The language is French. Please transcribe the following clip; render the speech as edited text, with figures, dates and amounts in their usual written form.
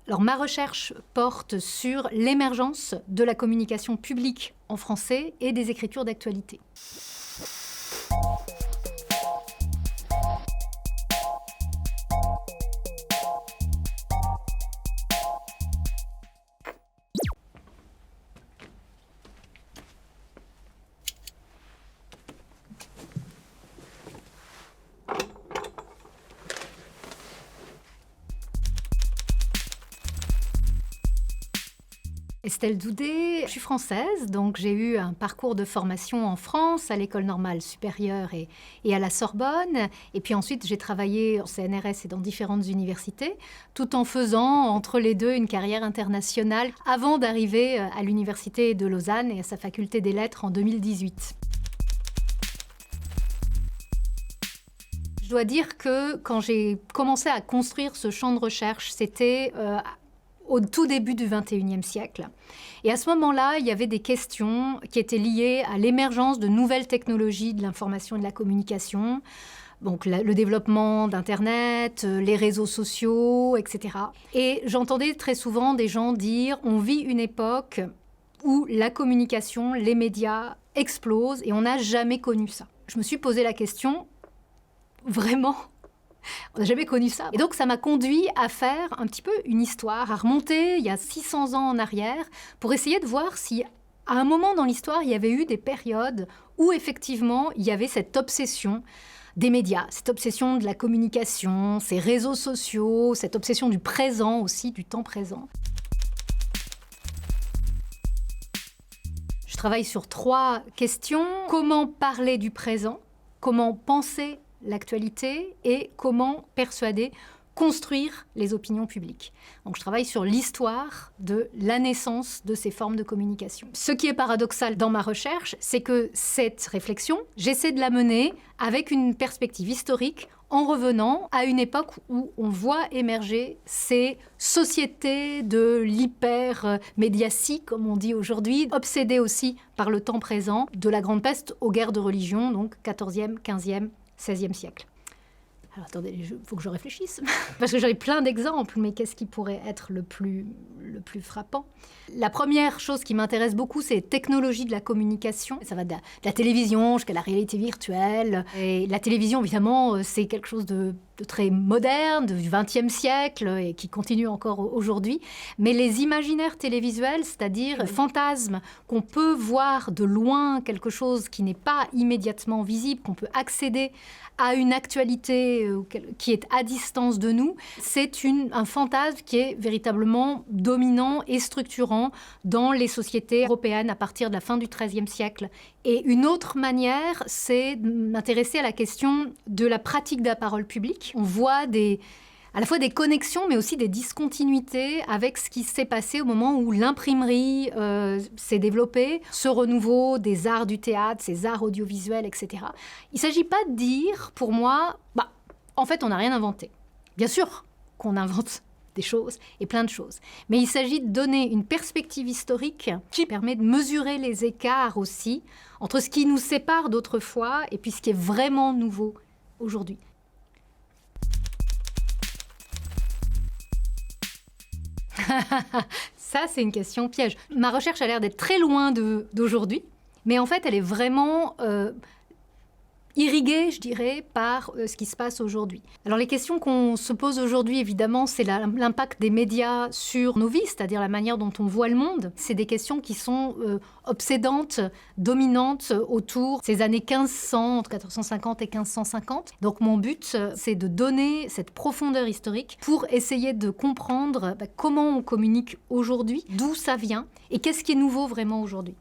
Alors, ma recherche porte sur l'émergence de la communication publique en français et des écritures d'actualité. Estelle Doudé, je suis française, donc j'ai eu un parcours de formation en France, à l'École normale supérieure et à la Sorbonne. Et puis ensuite, j'ai travaillé en CNRS et dans différentes universités, tout en faisant entre les deux une carrière internationale avant d'arriver à l'Université de Lausanne et à sa faculté des lettres en 2018. Je dois dire que quand j'ai commencé à construire ce champ de recherche, c'était au tout début du XXIe siècle. Et à ce moment-là, il y avait des questions qui étaient liées à l'émergence de nouvelles technologies de l'information et de la communication, donc le développement d'Internet, les réseaux sociaux, etc. Et j'entendais très souvent des gens dire « on vit une époque où la communication, les médias explosent et on n'a jamais connu ça ». Je me suis posé la question, vraiment ? On n'a jamais connu ça. Et donc, ça m'a conduit à faire un petit peu une histoire, à remonter il y a 600 ans en arrière, pour essayer de voir si, à un moment dans l'histoire, il y avait eu des périodes où, effectivement, il y avait cette obsession des médias, cette obsession de la communication, ces réseaux sociaux, cette obsession du présent aussi, du temps présent. Je travaille sur 3 questions. Comment parler du présent ? Comment penser l'actualité et comment persuader, construire les opinions publiques. Donc je travaille sur l'histoire de la naissance de ces formes de communication. Ce qui est paradoxal dans ma recherche, c'est que cette réflexion, j'essaie de la mener avec une perspective historique en revenant à une époque où on voit émerger ces sociétés de l'hyper-médiatie, comme on dit aujourd'hui, obsédées aussi par le temps présent, de la Grande Peste aux guerres de religion, donc 14e, 15e, 16e siècle. Alors attendez, il faut que je réfléchisse, parce que j'avais plein d'exemples, mais qu'est-ce qui pourrait être le plus frappant ? La première chose qui m'intéresse beaucoup, c'est les technologies de la communication. Ça va de la télévision jusqu'à la réalité virtuelle. Et la télévision, évidemment, c'est quelque chose de très moderne, du XXe siècle, et qui continue encore aujourd'hui. Mais les imaginaires télévisuels, c'est-à-dire le fantasme qu'on peut voir de loin, quelque chose qui n'est pas immédiatement visible, qu'on peut accéder à une actualité qui est à distance de nous, c'est un fantasme qui est véritablement dominant et structurant dans les sociétés européennes à partir de la fin du XIIIe siècle. Et une autre manière, c'est de m'intéresser à la question de la pratique de la parole publique. On voit à la fois des connexions, mais aussi des discontinuités avec ce qui s'est passé au moment où l'imprimerie s'est développée, ce renouveau des arts du théâtre, ces arts audiovisuels, etc. Il ne s'agit pas de dire, pour moi, en fait, on n'a rien inventé. Bien sûr qu'on invente des choses et plein de choses. Mais il s'agit de donner une perspective historique qui permet de mesurer les écarts aussi entre ce qui nous sépare d'autrefois et puis ce qui est vraiment nouveau aujourd'hui. Ça, c'est une question piège. Ma recherche a l'air d'être très loin d'aujourd'hui, mais en fait, elle est vraiment irriguée, je dirais, par ce qui se passe aujourd'hui. Alors les questions qu'on se pose aujourd'hui, évidemment, c'est l'impact des médias sur nos vies, c'est-à-dire la manière dont on voit le monde. C'est des questions qui sont obsédantes, dominantes autour ces années 1500, entre 1450 et 1550. Donc mon but, c'est de donner cette profondeur historique pour essayer de comprendre comment on communique aujourd'hui, d'où ça vient et qu'est-ce qui est nouveau vraiment aujourd'hui.